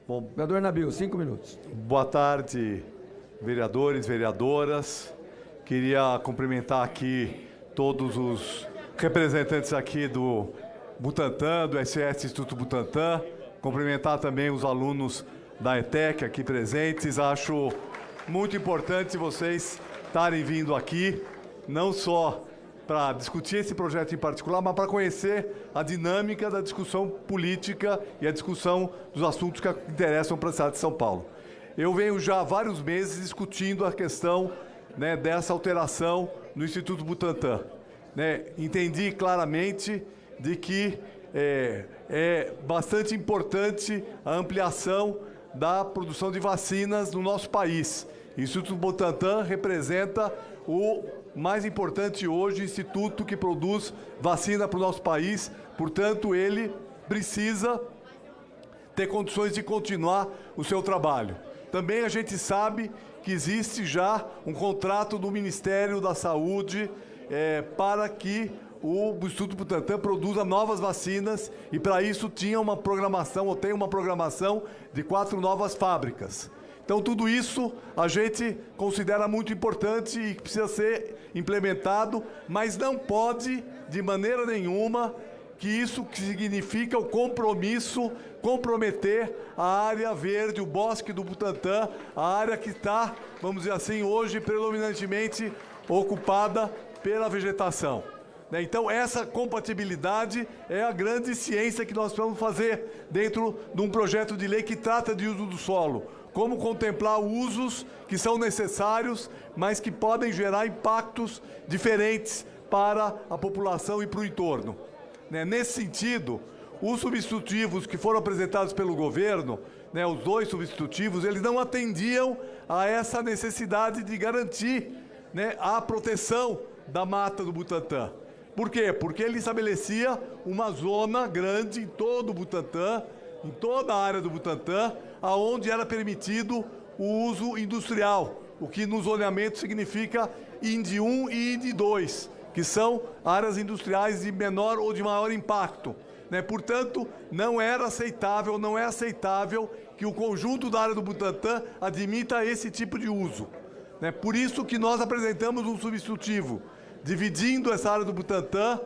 Bom, Vereador Nabil, 5 minutos. boa tarde, vereadores, vereadoras. Queria cumprimentar aqui todos os representantes aqui do Butantan, do SS Instituto Butantan. Cumprimentar também os alunos da ETEC aqui presentes. Acho muito importante vocês estarem vindo aqui, não só para discutir esse projeto em particular, mas para conhecer a dinâmica da discussão política e a discussão dos assuntos que interessam para a cidade de São Paulo. Eu venho já há vários meses discutindo a questão, né, dessa alteração no Instituto Butantan. Entendi claramente de que é bastante importante a ampliação da produção de vacinas no nosso país. O Instituto Butantan representa o mais importante hoje instituto que produz vacina para o nosso país, portanto, ele precisa ter condições de continuar o seu trabalho. Também a gente sabe que existe já um contrato do Ministério da Saúde para que o Instituto Butantan produza novas vacinas e para isso tinha uma programação, ou tem uma programação de 4 novas fábricas. Então, tudo isso a gente considera muito importante e precisa ser implementado, mas não pode, de maneira nenhuma, que isso significa o compromisso, comprometer a área verde, o bosque do Butantan, a área que está, vamos dizer assim, hoje predominantemente ocupada pela vegetação. Então, essa compatibilidade é a grande ciência que nós vamos fazer dentro de um projeto de lei que trata de uso do solo. Como contemplar usos que são necessários, mas que podem gerar impactos diferentes para a população e para o entorno. Nesse sentido, os substitutivos que foram apresentados pelo governo, os 2 substitutivos, eles não atendiam a essa necessidade de garantir a proteção da mata do Butantan. Por quê? Porque ele estabelecia uma zona grande em todo o Butantan, em toda a área do Butantan, aonde era permitido o uso industrial, o que no zoneamento significa IND 1 e IND 2, que são áreas industriais de menor ou de maior impacto. Portanto, não é aceitável que o conjunto da área do Butantan admita esse tipo de uso. Por isso que nós apresentamos um substitutivo, dividindo essa área do Butantan,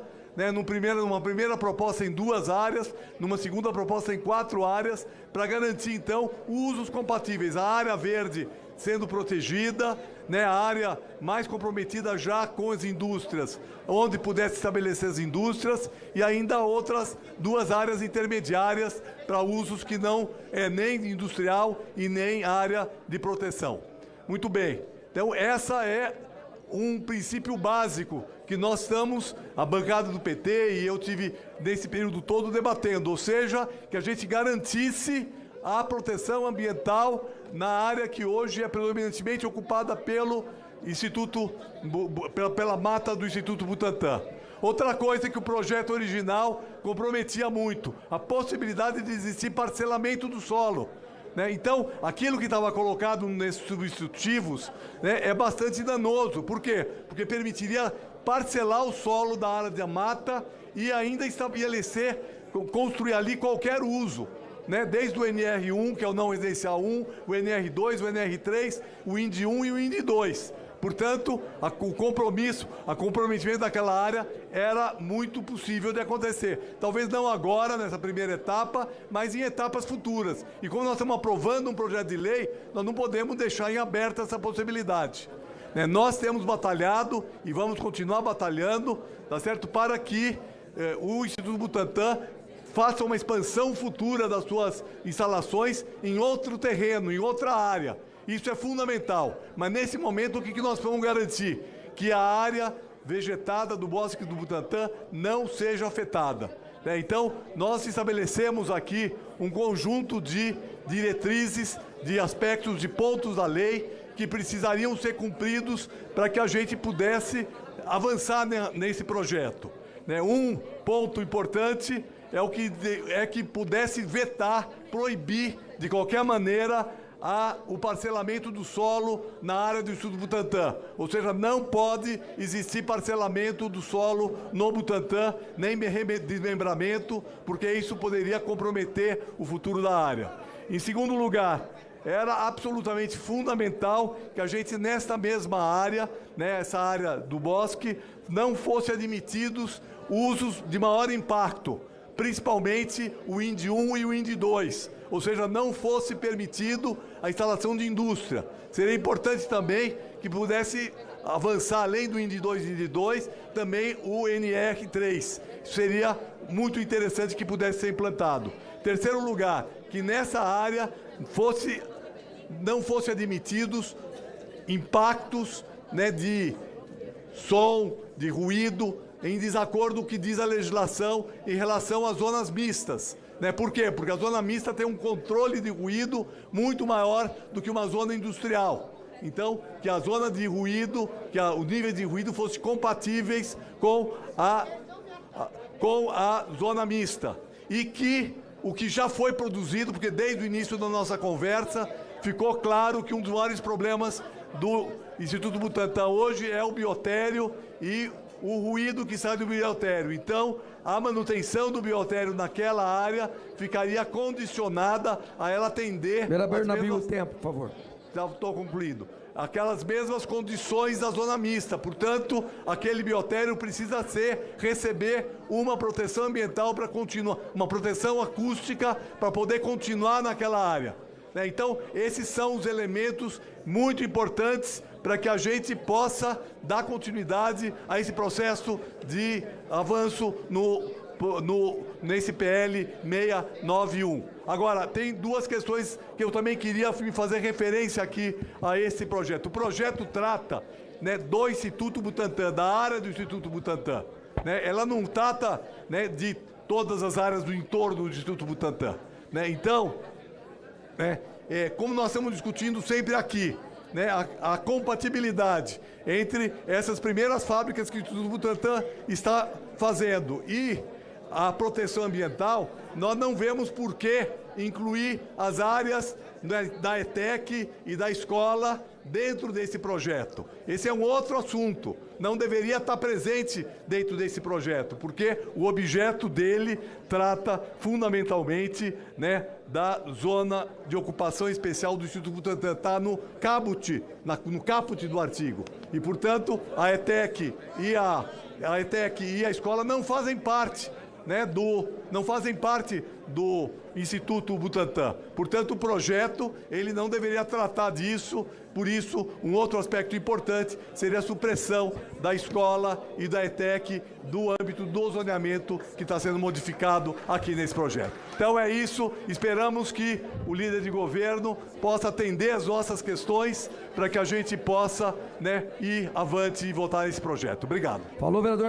numa primeira proposta em 2 áreas, numa segunda proposta em 4 áreas, para garantir, então, usos compatíveis. A área verde sendo protegida, a área mais comprometida já com as indústrias, onde pudesse estabelecer as indústrias, e ainda outras 2 áreas intermediárias para usos que não é nem industrial e nem área de proteção. Muito bem. Então, essa é um princípio básico que nós estamos, a bancada do PT e eu tive nesse período todo debatendo, ou seja, que a gente garantisse a proteção ambiental na área que hoje é predominantemente ocupada pelo Instituto, pela mata do Instituto Butantan. Outra coisa que o projeto original comprometia muito, a possibilidade de existir parcelamento do solo. Então, aquilo que estava colocado nesses substitutivos é bastante danoso. Por quê? Porque permitiria parcelar o solo da área da mata e ainda estabelecer, construir ali qualquer uso. Desde o NR1, que é o não residencial 1, o NR2, o NR3, o IND 1 e o IND 2. Portanto, o comprometimento daquela área era muito possível de acontecer. Talvez não agora, nessa primeira etapa, mas em etapas futuras. E como nós estamos aprovando um projeto de lei, nós não podemos deixar em aberto essa possibilidade. Nós temos batalhado e vamos continuar batalhando, tá certo? Para que o Instituto Butantan faça uma expansão futura das suas instalações em outro terreno, em outra área. Isso é fundamental, mas nesse momento o que nós vamos garantir? Que a área vegetada do bosque do Butantan não seja afetada. Então, nós estabelecemos aqui um conjunto de diretrizes, de aspectos, de pontos da lei que precisariam ser cumpridos para que a gente pudesse avançar nesse projeto. Um ponto importante é que pudesse vetar, proibir de qualquer maneira o parcelamento do solo na área do Instituto Butantan. Ou seja, não pode existir parcelamento do solo no Butantan, nem desmembramento, porque isso poderia comprometer o futuro da área. Em segundo lugar, era absolutamente fundamental que a gente, nesta mesma área, né, essa área do bosque, não fosse admitidos usos de maior impacto, principalmente o IND 1 e o IND 2, ou seja, não fosse permitido a instalação de indústria. Seria importante também que pudesse avançar, além do IND 2 e IND 2, também o NR3. Seria muito interessante que pudesse ser implantado. Terceiro lugar, que nessa área não fosse admitidos impactos, né, de som, de ruído, em desacordo com o que diz a legislação em relação às zonas mistas. Né? Por quê? Porque a zona mista tem um controle de ruído muito maior do que uma zona industrial. Então, que a zona de ruído, o nível de ruído fosse compatíveis com a zona mista. E que o que já foi produzido, porque desde o início da nossa conversa, ficou claro que um dos maiores problemas do Instituto Butantan hoje é o biotério e o ruído que sai do biotério. Então, a manutenção do biotério naquela área ficaria condicionada a ela atender... Vereador Nabil, o tempo, por favor. Já estou concluindo. Aquelas mesmas condições da zona mista. Portanto, aquele biotério precisa receber uma proteção ambiental para continuar, uma proteção acústica para poder continuar naquela área. Então, esses são os elementos muito importantes para que a gente possa dar continuidade a esse processo de avanço nesse PL 691. Agora, tem duas questões que eu também queria me fazer referência aqui a esse projeto. O projeto trata, né, do Instituto Butantan, da área do Instituto Butantan. Né? Ela não trata, né, de todas as áreas do entorno do Instituto Butantan. Né? Então, né, como nós estamos discutindo sempre aqui, né, a compatibilidade entre essas primeiras fábricas que o Instituto Butantan está fazendo e a proteção ambiental, nós não vemos por que incluir as áreas, né, da ETEC e da escola dentro desse projeto. Esse é um outro assunto, não deveria estar presente dentro desse projeto, porque o objeto dele trata fundamentalmente, né, da zona de ocupação especial do Instituto Butantan, está no caput do artigo. E, portanto, a ETEC e a escola não fazem parte, né, não fazem parte do Instituto Butantan. Portanto, o projeto ele não deveria tratar disso. Por isso, um outro aspecto importante seria a supressão da escola e da ETEC do âmbito do zoneamento que está sendo modificado aqui nesse projeto. Então é isso, esperamos que o líder de governo possa atender as nossas questões para que a gente possa, né, ir avante e votar nesse projeto. Obrigado. Falou, vereador.